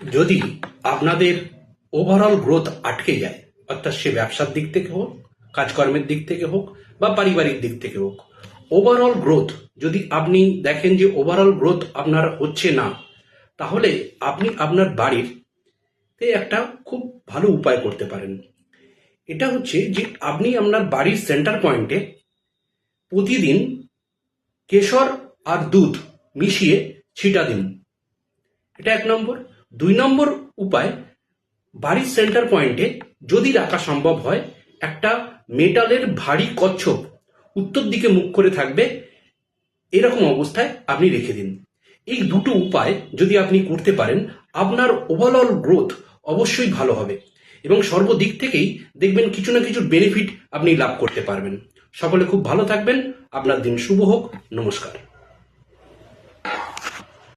যদি আপনাদের overall growth আটকে যায়, অর্থাৎ সে ব্যবসার দিক থেকে হোক, কাজকর্মের দিক থেকে হোক বা পারিবারিক দিক থেকে হোক, ওভারঅল গ্রোথ যদি আপনি দেখেন যে ওভারঅল গ্রোথ আপনার হচ্ছে না, তাহলে আপনি আপনার বাড়ির একটা খুব ভালো উপায় করতে পারেন। এটা হচ্ছে যে আপনি আপনার বাড়ির সেন্টার পয়েন্টে প্রতিদিন কেশর আর দুধ মিশিয়ে ছিটা দিন। এটা 1 নম্বর। 2 নম্বর উপায়, বাড়ির সেন্টার পয়েন্টে যদি রাখা সম্ভব হয় একটা মেটালের ভারী কচ্ছপ উত্তর দিকে মুখ করে থাকবে, এরকম অবস্থায় আপনি রেখে দিন। এই দুটো উপায় যদি আপনি করতে পারেন, আপনার ওভারঅল গ্রোথ অবশ্যই ভালো হবে এবং সর্বদিক থেকেই দেখবেন কিছু না কিছু বেনিফিট আপনি লাভ করতে পারবেন। সকলে খুব ভালো থাকবেন। আপনার দিন শুভ হোক। নমস্কার।